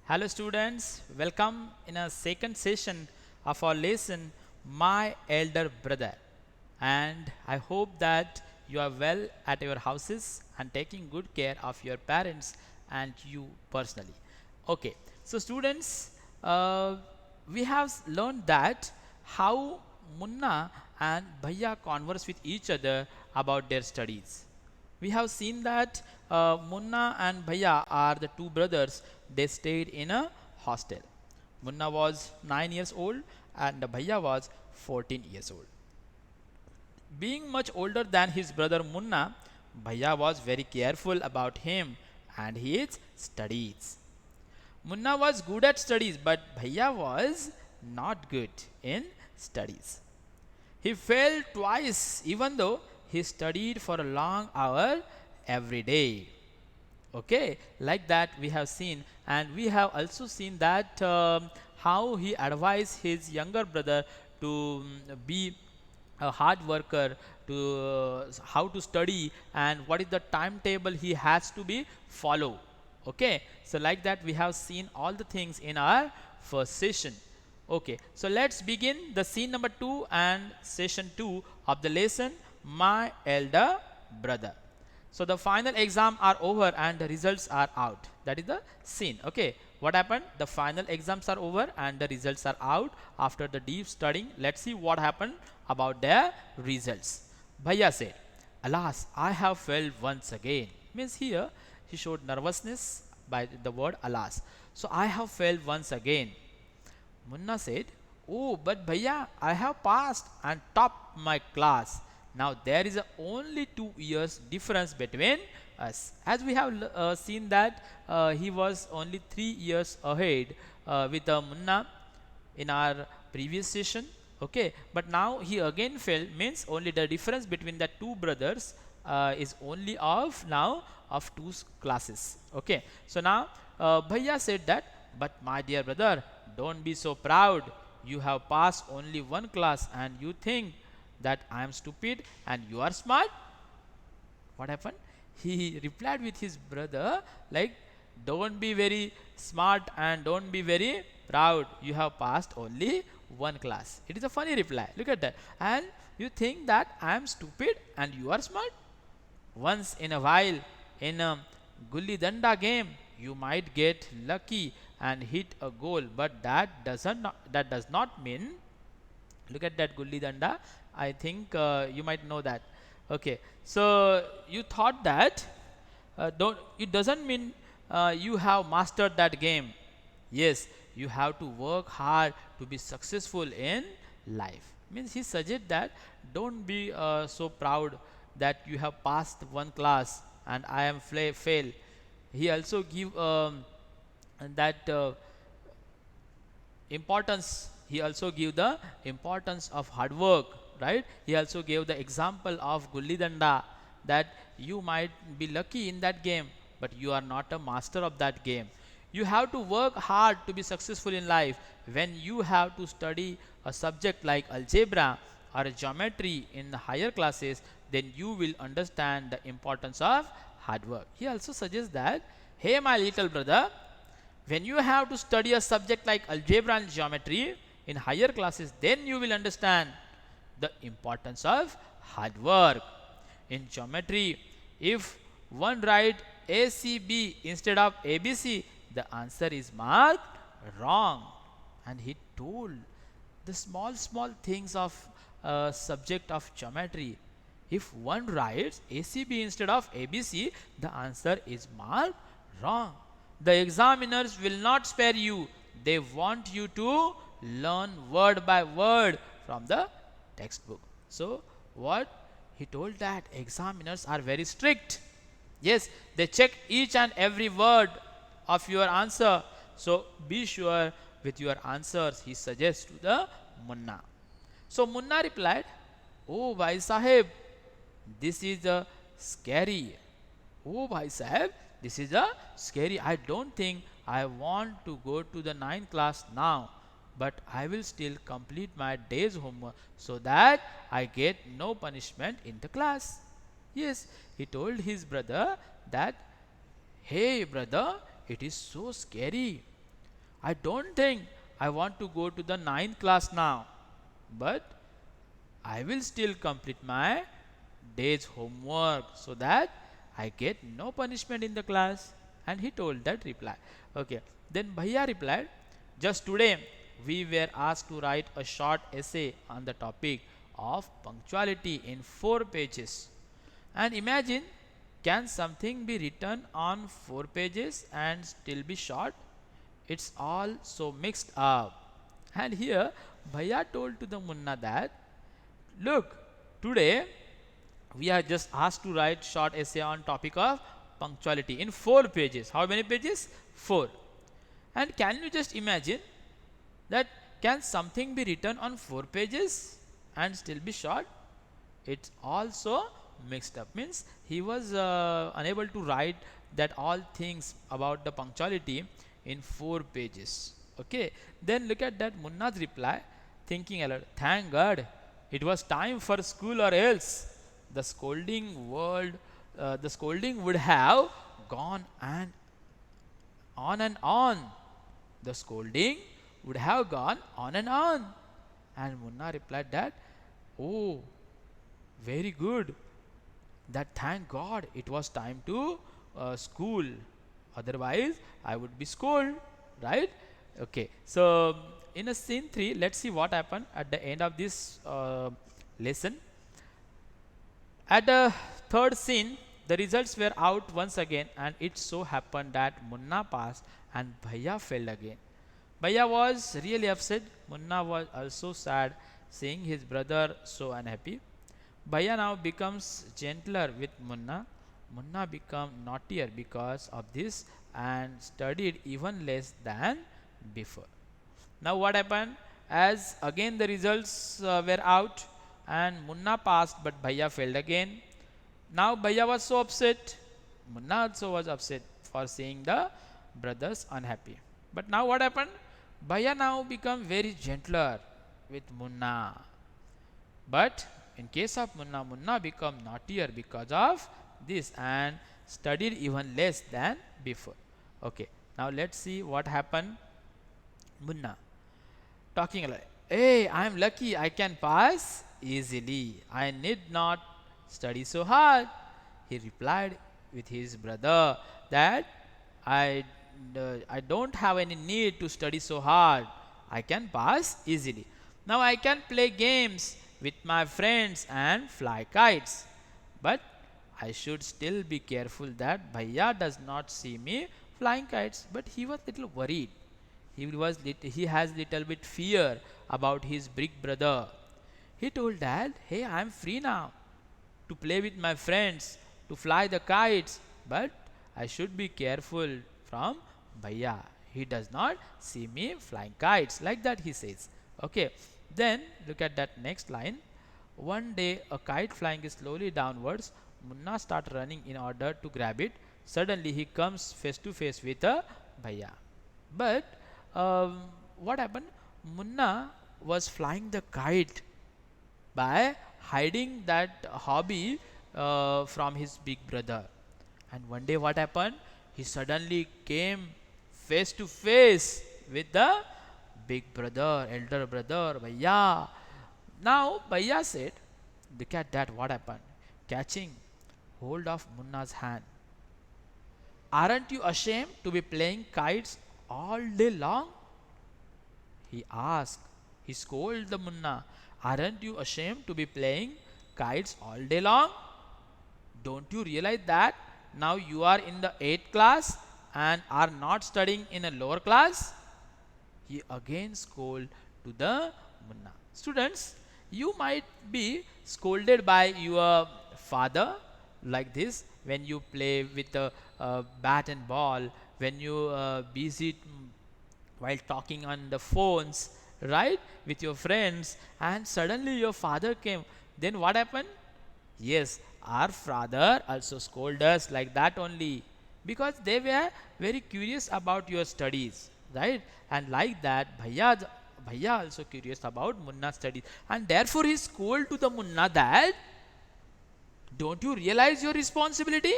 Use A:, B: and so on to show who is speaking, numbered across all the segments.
A: Hello students, welcome in a second session of our lesson My Elder Brother, and I hope that you are well at your houses and taking good care of your parents and you personally. Okay, so students, we have learned that how Munna and Bhaiya converse with each other about their studies. We have seen that Munna and Bhaiya are the two brothers. They stayed in a hostel. Munna was 9 years old and Bhaiya was 14 years old. Being much older than his brother Munna, Bhaiya was very careful about him and his studies. Munna was good at studies, but Bhaiya was not good in studies. He failed twice, even though he studied for a long hour every day. Okay, like that we have seen, and we have also seen that how he advised his younger brother to be a hard worker, to how to study, and what is the timetable he has to be follow. Okay, so like that we have seen all the things in our first session. Okay, so let's begin the scene number 2 and session 2 of the lesson My Elder Brother. So the final exam are over and the results are out. That is the scene. Okay, what happened? The final exams are over and the results are out after the deep studying. Let's see what happened about their results. Bhaiya said, Alas, I have failed once again. Means here he showed nervousness by the word alas. So I have failed once again. Munna said, Oh, but Bhaiya, I have passed and topped my class. Now there is only 2 years difference between us. As we have seen that he was only 3 years ahead with Munna in our previous session. Okay, but now he again failed, means only the difference between the two brothers is only of now of two classes. Okay, so now Bhaiya said that, but my dear brother, don't be so proud. You have passed only one class and you think that I am stupid and you are smart. What happened? He replied with his brother like, don't be very smart and don't be very proud. You have passed only one class. It is a funny reply. Look at that. And you think that I am stupid and you are smart? Once in a while in a gulli danda game, you might get lucky and hit a goal, but that does not mean. Look at that gulli danda. I think you might know that. Okay, so you thought that don't it doesn't mean you have mastered that game. Yes, you have to work hard to be successful in life. Means he suggests that don't be so proud that you have passed one class and I am fail. He also give that importance. He also give the importance of hard work, right? He also gave the example of gulli danda, that you might be lucky in that game but you are not a master of that game. You have to work hard to be successful in life. When you have to study a subject like algebra or geometry in the higher classes, then you will understand the importance of hard work. He also suggests that, hey my little brother, when you have to study a subject like algebra and geometry in higher classes, then you will understand the importance of hard work. In geometry, if one write ACB instead of ABC, the answer is marked wrong. And he told the small things of subject of geometry. If one writes ACB instead of ABC, the answer is marked wrong. The examiners will not spare you. They want you to learn word by word from the textbook. So what he told, that examiners are very strict. Yes, they check each and every word of your answer. So be sure with your answers, he suggests to the Munna. So Munna replied, Oh Bhai Sahib, this is scary. Oh Bhai Sahib, this is scary. I don't think I want to go to the ninth class now, but I will still complete my day's homework so that I get no punishment in the class. Yes, he told his brother that, hey brother, it is so scary. I don't think I want to go to the ninth class now, but I will still complete my day's homework so that I get no punishment in the class. And he told that reply. Okay, then Bhaiya replied, just today we were asked to write a short essay on the topic of punctuality in 4 pages. And imagine, can something be written on 4 pages and still be short? It's all so mixed up. And here Bhaiya told to the Munna that, look, today we are just asked to write short essay on topic of punctuality in 4 pages. How many pages? 4. And can you just imagine that, can something be written on 4 pages and still be short? It's also mixed up, means he was unable to write that all things about the punctuality in 4 pages. Okay, then look at that Munna's reply, thinking aloud, thank God it was time for school, or else the scolding would have gone and on and on. The scolding would have gone on and on. And Munna replied that, oh, very good, that thank God it was time to school, otherwise I would be scolded, right? Okay, so in a scene 3, let's see what happened at the end of this lesson. At the third scene, the results were out once again, and it so happened that Munna passed and Bhaiya failed again. Bhaiya was really upset. Munna was also sad, seeing his brother so unhappy. Bhaiya now becomes gentler with Munna. Munna became naughtier because of this and studied even less than before. Now what happened? As again the results were out and Munna passed but Bhaiya failed again. Now Bhaiya was so upset. Munna also was upset for seeing the brothers unhappy. But now what happened? Bhaiya now become very gentler with Munna. But in case of Munna, Munna become naughtier because of this and studied even less than before. Okay, now let's see what happened. Munna talking like, hey, I am lucky I can pass easily. I need not study so hard. He replied with his brother that I don't have any need to study so hard. I can pass easily. Now I can play games with my friends and fly kites. But I should still be careful that Bhaiya does not see me flying kites. But he was little worried. He has little bit fear about his big brother. He told Dad, hey, I am free now to play with my friends, to fly the kites, but I should be careful from Bhaiya. He does not see me flying kites. Like that he says. Okay, then look at that next line. One day a kite flying slowly downwards. Munna starts running in order to grab it. Suddenly he comes face to face with a Bhaiya. But what happened? Munna was flying the kite by hiding that hobby from his big brother. And one day what happened? He suddenly came face to face with the big brother, elder brother, Bhaiya. Now Bhaiya said, look at that, what happened? Catching hold of Munna's hand. Aren't you ashamed to be playing kites all day long? He asked. He scolded the Munna. Aren't you ashamed to be playing kites all day long? Don't you realize that now you are in the 8th class and are not studying in a lower class? He again scolded to the Munna. Students, you might be scolded by your father like this when you play with a bat and ball, when you busy while talking on the phones, right, with your friends, and suddenly your father came. Then what happened? Yes, our father also scolded us like that only, because they were very curious about your studies, right? And like that Bhaiya also curious about Munna's studies, and therefore he scolded to the Munna that, don't you realize your responsibility?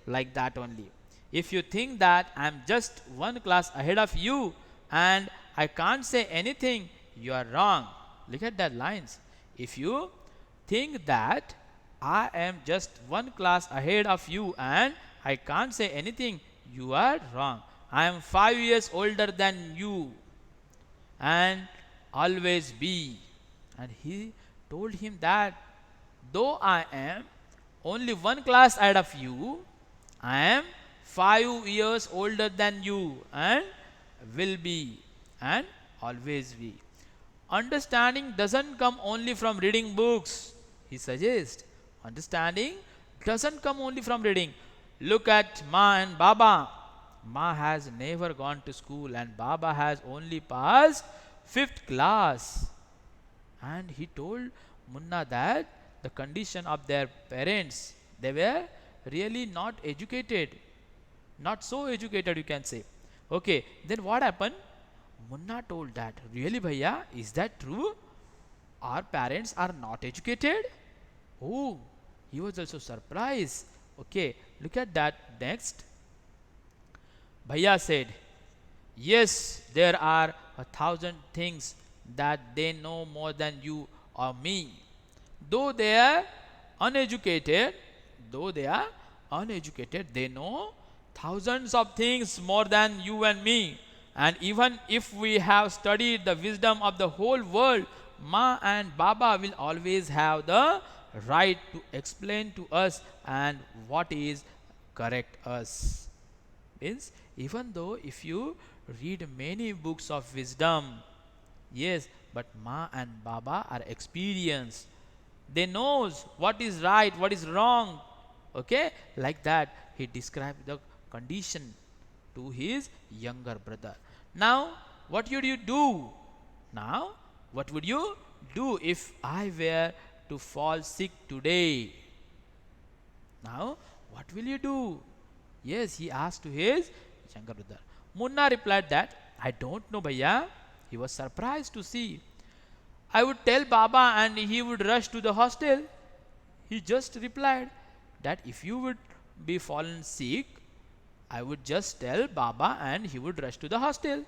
A: Like that only. If you think that I am just one class ahead of you and I can't say anything, you are wrong. Look at that lines. If you think that I am just one class ahead of you and I can't say anything, you are wrong. I am 5 years older than you and always be. And he told him that though I am only one class ahead of you, I am 5 years older than you and will be and always be. Understanding doesn't come only from reading books, he suggests. Understanding doesn't come only from reading. Look at Ma and Baba. Ma has never gone to school and Baba has only passed 5th class. And he told Munna that the condition of their parents, they were really not educated, not so educated, you can say. Okay, then what happened? Munna told that, really bhaiya, is that true? Our parents are not educated? Oh, he was also surprised. Okay, look at that next. Bhaiya said, yes, there are 1,000 things that they know more than you or me. Though they are uneducated, they know thousands of things more than you and me. And even if we have studied the wisdom of the whole world, Ma and Baba will always have the right to explain to us and what is correct us. Means even though if you read many books of wisdom, yes, but Ma and Baba are experienced. They knows what is right, what is wrong. Okay, like that he described the condition to his younger brother. Now what would you do? Now what would you do if I were to fall sick today? Now what will you do? Yes, he asked to his younger brother. Munna replied that, I don't know bhaiya. He was surprised to see. I would tell Baba and he would rush to the hostel. He just replied that if you would be fallen sick, I would just tell Baba and he would rush to the hostel.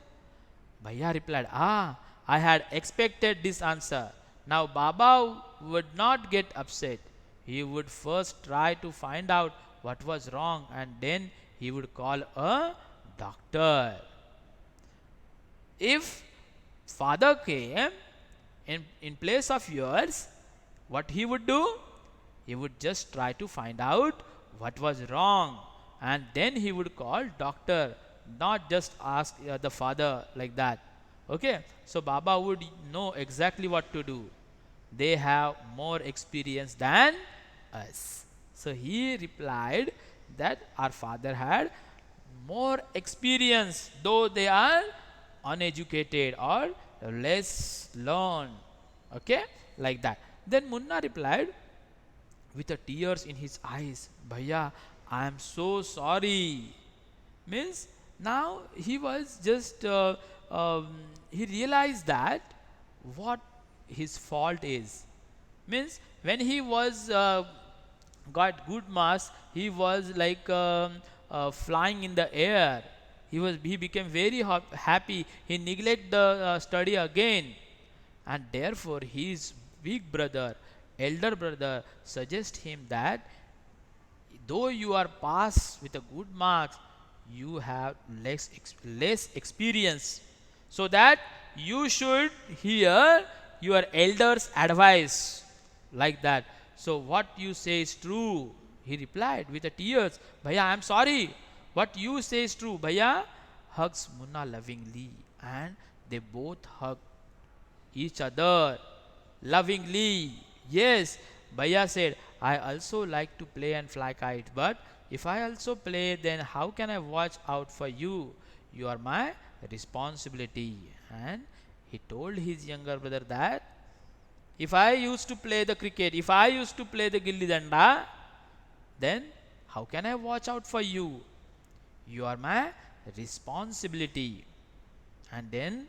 A: Bhaiya replied, I had expected this answer. Now Baba would not get upset. He would first try to find out what was wrong and then he would call a doctor. If father came in place of yours, what he would do? He would just try to find out what was wrong and then he would call doctor, not just ask the father like that. Okay, so Baba would know exactly what to do. They have more experience than us. So he replied that our father had more experience, though they are uneducated or less learned. Okay, like that. Then Munna replied with the tears in his eyes, bhaiya, I am so sorry. Means now he was just he realized that what his fault is. Means when he was got good marks, he was like flying in the air. He became very happy. He neglected the study again, and therefore his big brother, elder brother, suggest him that though you are passed with a good marks, you have less experience, so that you should hear your elders advice, like that. So what you say is true. He replied with the tears, bhaiya, I am sorry. What you say is true. Bhaiya hugs Munna lovingly and they both hug each other lovingly. Yes, Bhaiya said, I also like to play and fly kite, but if I also play, then how can I watch out for you? You are my responsibility. And he told his younger brother that if I used to play the cricket, if I used to play the gilli danda, then how can I watch out for you? You are my responsibility. And then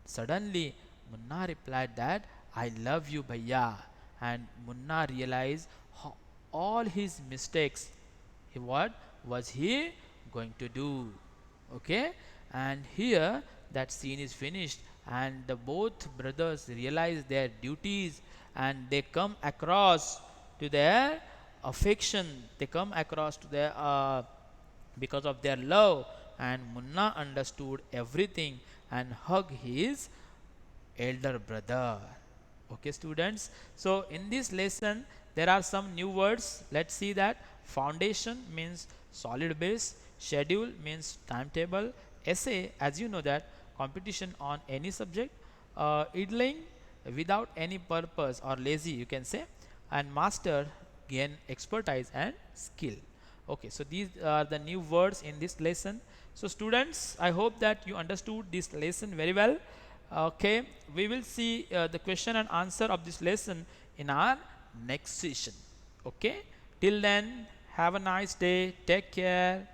A: suddenly Munna replied that I love you bhaiya. And Munna realized all his mistakes. What was he going to do? Okay, and here that scene is finished, and the both brothers realize their duties, and they come across to their affection, they come across to their because of their love. And Munna understood everything and hugged his elder brother. Okay, students. So in this lesson, there are some new words. Let's see that. Foundation means solid base. Schedule means timetable. Essay, as you know that, competition on any subject. Idling, without any purpose or lazy, you can say. And master, gain expertise and skill. Okay, so these are the new words in this lesson. So students, I hope that you understood this lesson very well. Okay, we will see the question and answer of this lesson in our next session. Okay, till then, have a nice day, take care.